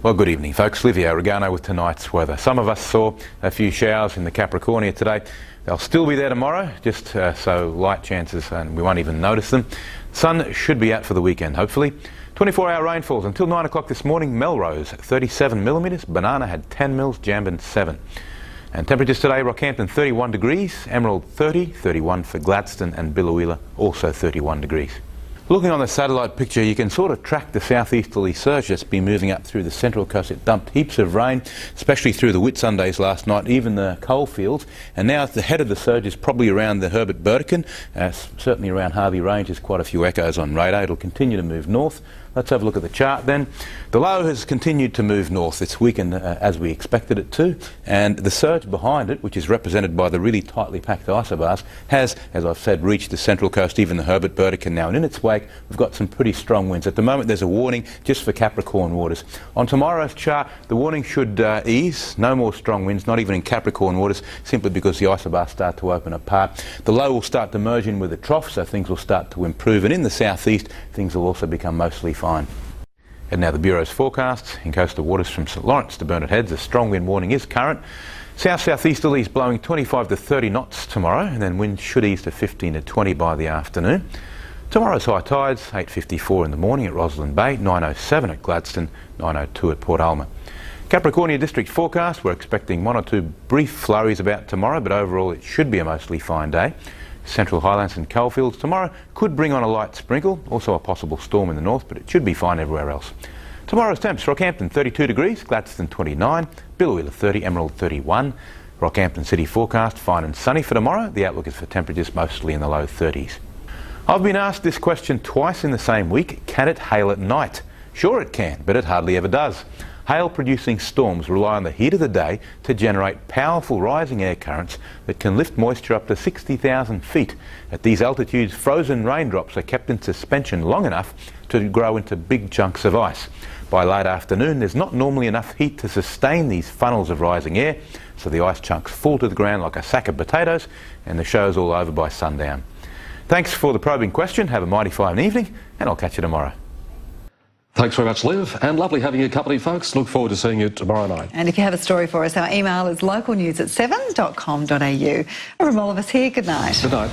Well, good evening, folks. Livio, Regano with tonight's weather. Some of us saw a few showers in the Capricornia today. They'll still be there tomorrow, just so light chances and we won't even notice them. Sun should be out for the weekend, hopefully. 24-hour rainfalls until 9 o'clock this morning. Melrose, 37 millimetres. Banana had 10 mils. Jambin, 7. And temperatures today, Rockhampton, 31 degrees. Emerald, 30. 31 for Gladstone and Biloela, also 31 degrees. Looking on the satellite picture, you can sort of track the southeasterly surge that's been moving up through the central coast. It dumped heaps of rain, especially through the Whitsundays last night, even the coalfields. And now the head of the surge is probably around the Herbert Burdekin, certainly around Harvey Range. There's quite a few echoes on radar. It'll continue to move north. Let's have a look at the chart then. The low has continued to move north. It's weakened as we expected it to, and the surge behind it, which is represented by the really tightly packed isobars, has, as I've said, reached the central coast, even the Herbert Burdekin now, and in its wake we've got some pretty strong winds. At the moment there's a warning just for Capricorn waters. On tomorrow's chart the warning should ease. No more strong winds, not even in Capricorn waters, simply because the isobars start to open apart. The low will start to merge in with the trough, so things will start to improve, and in the southeast things will also become mostly fine. And now the Bureau's forecasts. In coastal waters from St Lawrence to Burnett Heads, a strong wind warning is current. South-southeasterlies blowing 25 to 30 knots tomorrow, and then winds should ease to 15 to 20 by the afternoon. Tomorrow's high tides, 8:54 in the morning at Roslyn Bay, 9:07 at Gladstone, 9:02 at Port Alma. Capricornia District forecast, we're expecting 1 or 2 brief flurries about tomorrow, but overall it should be a mostly fine day. Central Highlands and coalfields tomorrow could bring on a light sprinkle, also a possible storm in the north, but it should be fine everywhere else. Tomorrow's temps, Rockhampton 32 degrees, Gladstone 29, Biloela 30, Emerald 31. Rockhampton City forecast, fine and sunny for tomorrow. The outlook is for temperatures mostly in the low 30s. I've been asked this question twice in the same week. Can it hail at night? Sure it can, but it hardly ever does. Hail-producing storms rely on the heat of the day to generate powerful rising air currents that can lift moisture up to 60,000 feet. At these altitudes, frozen raindrops are kept in suspension long enough to grow into big chunks of ice. By late afternoon, there's not normally enough heat to sustain these funnels of rising air, so the ice chunks fall to the ground like a sack of potatoes, and the show's all over by sundown. Thanks for the probing question. Have a mighty fine evening, and I'll catch you tomorrow. Thanks very much, Liv, and lovely having your company, folks. Look forward to seeing you tomorrow night. And if you have a story for us, our email is localnews@7.com.au. And from all of us here, good night. Good night.